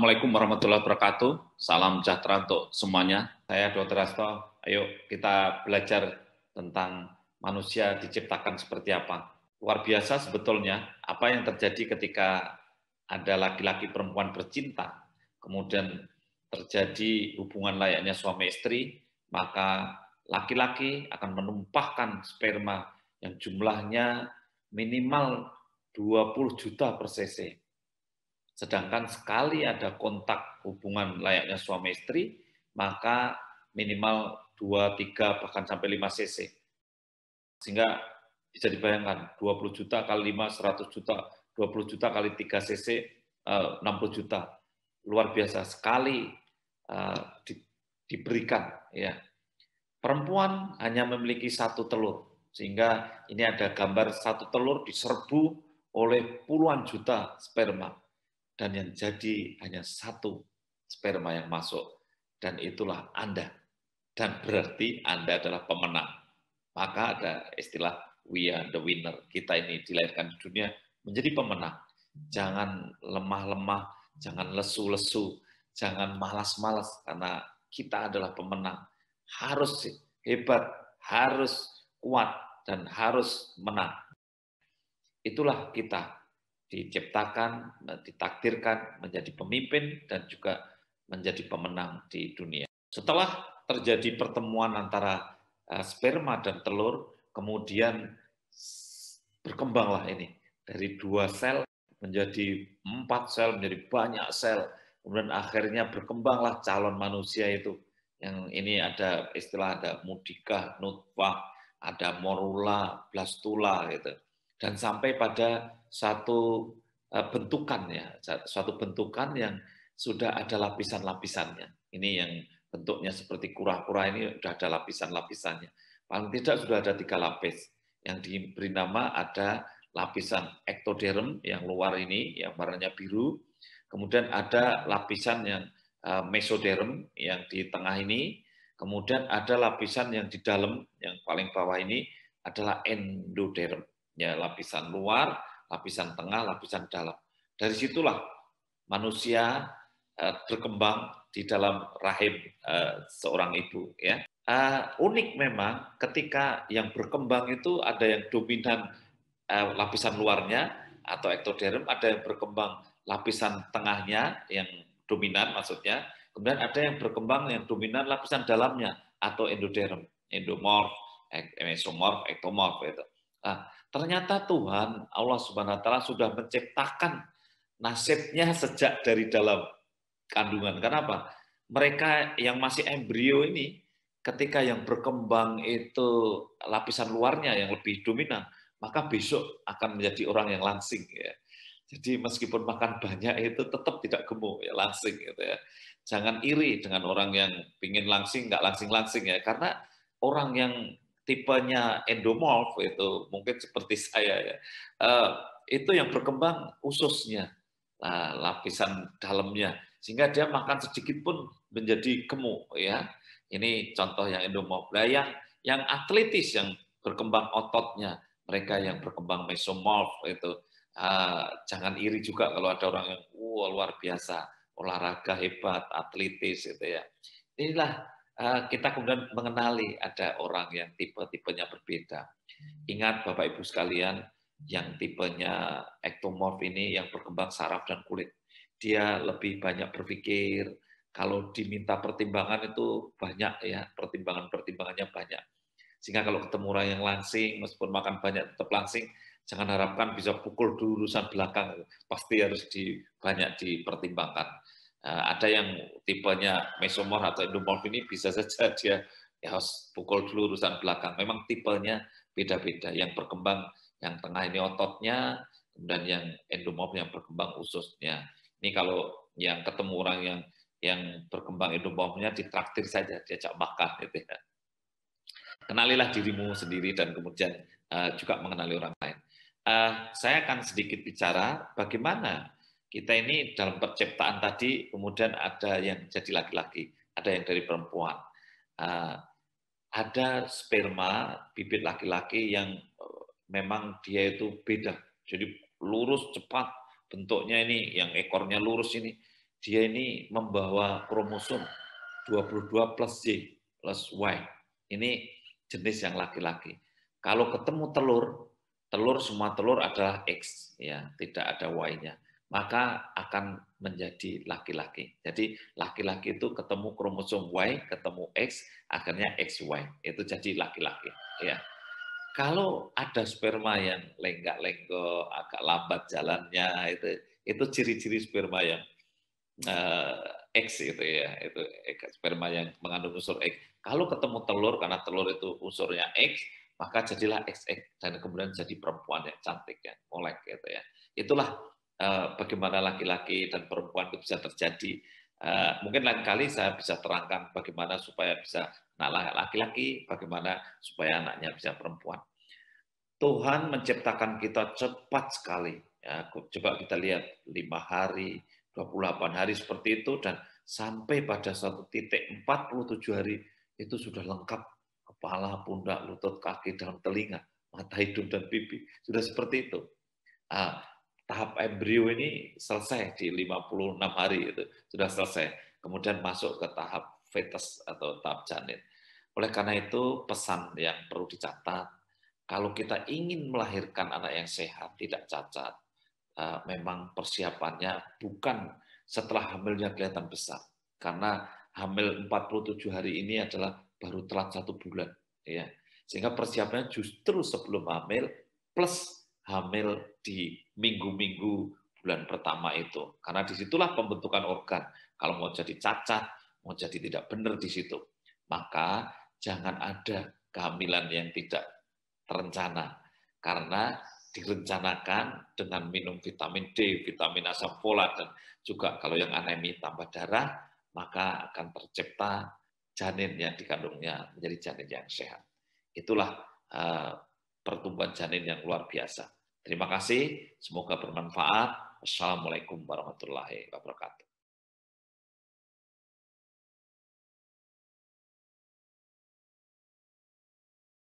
Assalamualaikum warahmatullahi wabarakatuh. Salam sejahtera untuk semuanya. Saya Dr. Hasto. Ayo kita belajar tentang manusia diciptakan seperti apa. Luar biasa sebetulnya apa yang terjadi ketika ada laki-laki perempuan bercinta, kemudian terjadi hubungan layaknya suami istri, maka laki-laki akan menumpahkan sperma yang jumlahnya minimal 20 juta per cc. Sedangkan sekali ada kontak hubungan layaknya suami istri, maka minimal 2, 3, bahkan sampai 5 cc. Sehingga bisa dibayangkan, 20 juta kali 5, 100 juta, 20 juta kali 3 cc, 60 juta. Luar biasa sekali diberikan. Ya. Perempuan hanya memiliki satu telur, sehingga ini ada gambar satu telur diserbu oleh puluhan juta sperma. Dan yang jadi hanya satu sperma yang masuk. Dan itulah Anda. Dan berarti Anda adalah pemenang. Maka ada istilah we are the winner. Kita ini dilahirkan di dunia menjadi pemenang. Jangan lemah-lemah, jangan lesu-lesu, jangan malas-malas, karena kita adalah pemenang. Harus hebat, harus kuat, dan harus menang. Itulah kita diciptakan, ditakdirkan menjadi pemimpin dan juga menjadi pemenang di dunia. Setelah terjadi pertemuan antara sperma dan telur, kemudian berkembanglah ini dari 2 sel menjadi 4 sel, menjadi banyak sel, kemudian akhirnya berkembanglah calon manusia itu. Yang ini ada istilah, ada mudikah, nutfah, ada morula, blastula gitu. Dan sampai pada satu bentukan ya, suatu bentukan yang sudah ada lapisan-lapisannya. Ini yang bentuknya seperti kura-kura ini sudah ada lapisan-lapisannya. Paling tidak sudah ada 3 lapis. Yang diberi nama ada lapisan ektoderm yang luar ini, yang warnanya biru. Kemudian ada lapisan yang mesoderm yang di tengah ini. Kemudian ada lapisan yang di dalam, yang paling bawah ini adalah endoderm. Ya, lapisan luar, lapisan tengah, lapisan dalam. Dari situlah manusia berkembang di dalam rahim seorang ibu. Ya, unik memang ketika yang berkembang itu ada yang dominan lapisan luarnya atau ektoderm, ada yang berkembang lapisan tengahnya yang dominan maksudnya, kemudian ada yang berkembang yang dominan lapisan dalamnya atau endoderm, endomorf, mesomorf, ektomorf itu. Nah, ternyata Tuhan Allah Subhanahu wa taala sudah menciptakan nasibnya sejak dari dalam kandungan. Kenapa? Mereka yang masih embrio ini ketika yang berkembang itu lapisan luarnya yang lebih dominan, maka besok akan menjadi orang yang langsing ya. Jadi meskipun makan banyak itu tetap tidak gemuk ya, langsing gitu ya. Jangan iri dengan orang yang pingin langsing nggak langsing-langsing ya, karena orang yang tipenya endomorf itu mungkin seperti saya ya, itu yang berkembang ususnya, lapisan dalamnya, sehingga dia makan sedikit pun menjadi gemuk ya. Ini contoh yang endomorf. Nah, yang atletis, yang berkembang ototnya, mereka yang berkembang mesomorf itu, jangan iri juga kalau ada orang yang luar biasa, olahraga hebat, atletis gitu ya. Inilah kita kemudian mengenali ada orang yang tipe-tipenya berbeda. Ingat Bapak Ibu sekalian, yang tipenya ektomorf ini yang berkembang saraf dan kulit, dia lebih banyak berpikir. Kalau diminta pertimbangan itu banyak ya, pertimbangannya banyak. Sehingga kalau ketemu orang yang langsing, meskipun makan banyak tetap langsing, jangan harapkan bisa pukul dulu urusan belakang, pasti harus banyak dipertimbangkan. Ada yang tipenya mesomorf atau endomorf ini bisa saja dia ya harus pukul dulu urusan belakang. Memang tipenya beda-beda. Yang berkembang yang tengah ini ototnya, kemudian yang endomorf yang berkembang ususnya. Ini kalau yang ketemu orang yang berkembang endomorfnya ditraktir saja, diajak makan gitu ya. Kenalilah dirimu sendiri dan kemudian juga mengenali orang lain. Saya akan sedikit bicara bagaimana kita ini dalam penciptaan tadi, kemudian ada yang jadi laki-laki, ada yang dari perempuan. Ada sperma bibit laki-laki yang memang dia itu beda, jadi lurus cepat bentuknya ini, yang ekornya lurus ini, dia ini membawa kromosom 22 plus Y plus Y. Ini jenis yang laki-laki. Kalau ketemu telur, semua telur adalah X, ya, tidak ada Y-nya. Maka akan menjadi laki-laki. Jadi laki-laki itu ketemu kromosom Y, ketemu X, akhirnya XY. Itu jadi laki-laki, ya. Kalau ada sperma yang lenggak-lenggok, agak lambat jalannya, itu ciri-ciri sperma yang X itu ya, itu sperma yang mengandung unsur X. Kalau ketemu telur, karena telur itu unsurnya X, maka jadilah XX dan kemudian jadi perempuan yang cantik ya, molek gitu ya. Itulah bagaimana laki-laki dan perempuan itu bisa terjadi. Mungkin lain kali saya bisa terangkan bagaimana supaya bisa laki-laki, bagaimana supaya anaknya bisa perempuan. Tuhan menciptakan kita cepat sekali. Ya, coba kita lihat 5 hari, 28 hari seperti itu, dan sampai pada satu titik 47 hari itu sudah lengkap kepala, pundak, lutut, kaki, dan telinga, mata, hidung, dan pipi. Sudah seperti itu. Ah, tahap embrio ini selesai di 56 hari itu sudah selesai. Kemudian masuk ke tahap fetus atau tahap janin. Oleh karena itu pesan yang perlu dicatat, kalau kita ingin melahirkan anak yang sehat, tidak cacat, memang persiapannya bukan setelah hamilnya kelihatan besar. Karena hamil 47 hari ini adalah baru telat 1 bulan. Ya. Sehingga persiapannya justru sebelum hamil plus hamil di minggu-minggu bulan pertama itu. Karena disitulah pembentukan organ. Kalau mau jadi cacat, mau jadi tidak benar di situ. Maka jangan ada kehamilan yang tidak terencana. Karena direncanakan dengan minum vitamin D, vitamin asam folat, dan juga kalau yang anemi tambah darah, maka akan tercipta janin yang dikandungnya menjadi janin yang sehat. Itulah pertumbuhan janin yang luar biasa. Terima kasih, semoga bermanfaat. Wassalamualaikum warahmatullahi wabarakatuh.